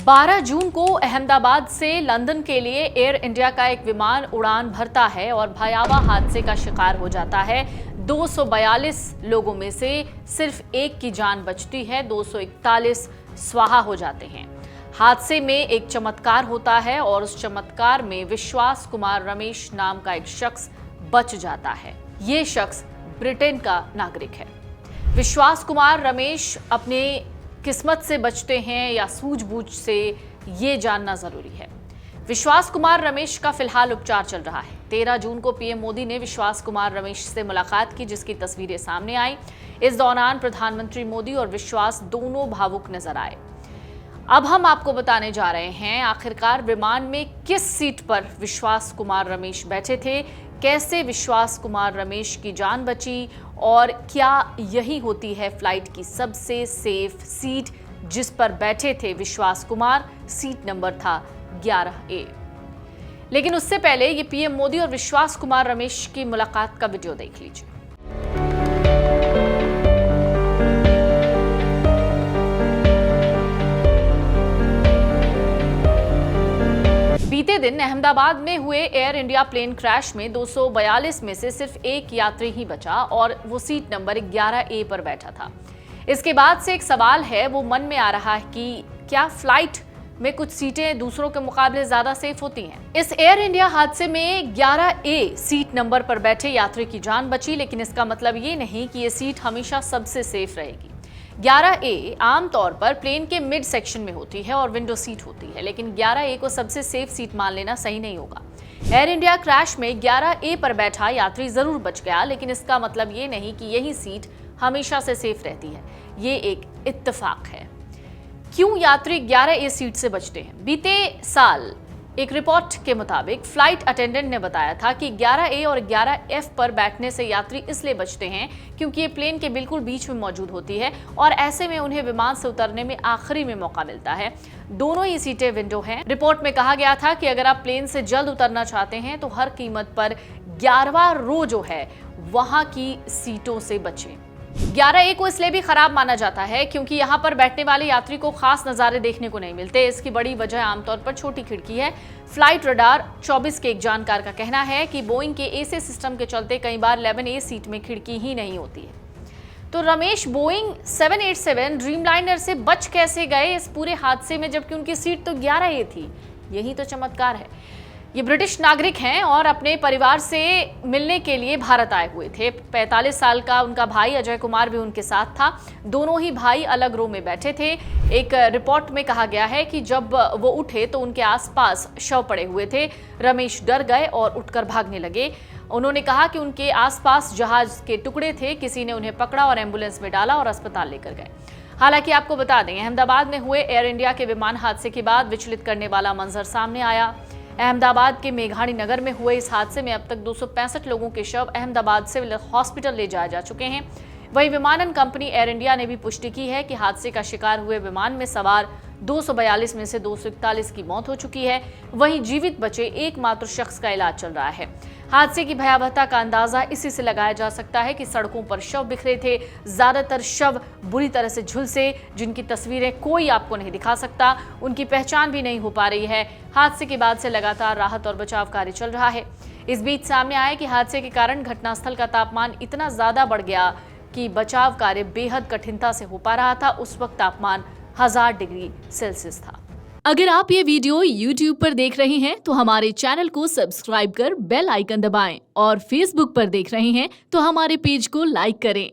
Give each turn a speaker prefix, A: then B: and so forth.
A: 12 जून को अहमदाबाद से लंदन के लिए एयर इंडिया का एक विमान उड़ान भरता है और भयावह हादसे का शिकार हो जाता है। 242 लोगों में से सिर्फ एक की जान बचती है, 241 स्वाहा हो जाते हैं। हादसे में एक चमत्कार होता है और उस चमत्कार में विश्वास कुमार रमेश नाम का एक शख्स बच जाता है। ये शख्स ब्रिटेन का नागरिक है। विश्वास कुमार रमेश अपने किस्मत से बचते हैं या सूझबूझ से, ये जानना जरूरी है। विश्वास कुमार रमेश का फिलहाल उपचार चल रहा है। 13 जून को पीएम मोदी ने विश्वास कुमार रमेश से मुलाकात की, जिसकी तस्वीरें सामने आई। इस दौरान प्रधानमंत्री मोदी और विश्वास दोनों भावुक नजर आए। अब हम आपको बताने जा रहे हैं आखिरकार विमान में किस सीट पर विश्वास कुमार रमेश बैठे थे, कैसे विश्वास कुमार रमेश की जान बची और क्या यही होती है फ्लाइट की सबसे सेफ सीट जिस पर बैठे थे विश्वास कुमार। सीट नंबर था 11A। लेकिन उससे पहले ये पीएम मोदी और विश्वास कुमार रमेश की मुलाकात का वीडियो देख लीजिए। बीते दिन अहमदाबाद में हुए एयर इंडिया प्लेन क्रैश में 242 में से सिर्फ एक यात्री ही बचा और वो सीट नंबर 11A पर बैठा था। इसके बाद से एक सवाल है वो मन में आ रहा है कि क्या फ्लाइट में कुछ सीटें दूसरों के मुकाबले ज्यादा सेफ होती हैं। इस एयर इंडिया हादसे में 11A सीट नंबर पर बैठे यात्री की जान बची, लेकिन इसका मतलब ये नहीं कि ये सीट हमेशा सबसे सेफ रहेगी। 11A आमतौर पर प्लेन के मिड सेक्शन में होती है और विंडो सीट होती है, लेकिन 11A को सबसे सेफ सीट मान लेना सही नहीं होगा। एयर इंडिया क्रैश में 11A पर बैठा यात्री जरूर बच गया, लेकिन इसका मतलब ये नहीं कि यही सीट हमेशा से सेफ रहती है। ये एक इत्तेफाक है। क्यों यात्री 11A सीट से बचते हैं? बीते साल एक रिपोर्ट के मुताबिक फ्लाइट अटेंडेंट ने बताया था कि 11A और 11F पर बैठने से यात्री इसलिए बचते हैं क्योंकि ये प्लेन के बिल्कुल बीच में मौजूद होती है और ऐसे में उन्हें विमान से उतरने में आखिरी में मौका मिलता है। दोनों ही सीटें विंडो हैं। रिपोर्ट में कहा गया था कि अगर आप प्लेन से जल्द उतरना चाहते हैं तो हर कीमत पर 11वां रो जो है वहां की सीटों से बचें। 11A को इसलिए भी खराब माना जाता है क्योंकि यहाँ पर बैठने वाले यात्री को खास नज़ारे देखने को नहीं मिलते। इसकी बड़ी वजह आमतौर पर छोटी खिड़की है। फ्लाइट रडार 24 के एक जानकार का कहना है कि बोइंग के ऐसे सिस्टम के चलते कई बार 11A सीट में खिड़की ही नहीं होती है। तो रमेश बोइंग 787 ड्रीमलाइनर से बच कैसे गए इस पूरे हादसे में, जबकि उनकी सीट तो 11A थी? यही तो चमत्कार है। ये ब्रिटिश नागरिक हैं और अपने परिवार से मिलने के लिए भारत आए हुए थे। 45 साल का उनका भाई अजय कुमार भी उनके साथ था। दोनों ही भाई अलग रो में बैठे थे। एक रिपोर्ट में कहा गया है कि जब वो उठे तो उनके आसपास शव पड़े हुए थे। रमेश डर गए और उठकर भागने लगे। उन्होंने कहा कि उनके आसपास जहाज के टुकड़े थे, किसी ने उन्हें पकड़ा और एम्बुलेंस में डाला और अस्पताल लेकर गए। हालांकि आपको बता दें, अहमदाबाद में हुए एयर इंडिया के विमान हादसे के बाद विचलित करने वाला मंजर सामने आया। अहमदाबाद के मेघानी नगर में हुए इस हादसे में अब तक 265 लोगों के शव अहमदाबाद सिविल हॉस्पिटल ले जाए जा चुके हैं। वहीं विमानन कंपनी एयर इंडिया ने भी पुष्टि की है कि हादसे का शिकार हुए विमान में सवार 242 में से 241 की मौत हो चुकी है। वहीं जीवित बचे एकमात्र शख्स का इलाज चल रहा है। हादसे की भयावहता का अंदाजा इसी से लगाया जा सकता है कि सड़कों पर शव बिखरे थे। ज्यादातर शव बुरी तरह से झुलसे, जिनकी तस्वीरें कोई आपको नहीं दिखा सकता, उनकी पहचान भी नहीं हो पा रही है। हादसे के बाद से लगातार राहत और बचाव कार्य चल रहा है। इस बीच सामने आया कि हादसे के कारण घटनास्थल का तापमान इतना ज्यादा बढ़ गया कि बचाव कार्य बेहद कठिनता से हो पा रहा था। उस वक्त तापमान 1000 डिग्री सेल्सियस था।
B: अगर आप ये वीडियो YouTube पर देख रहे हैं तो हमारे चैनल को सब्सक्राइब कर बेल आइकन दबाएं और Facebook पर देख रहे हैं तो हमारे पेज को लाइक करें।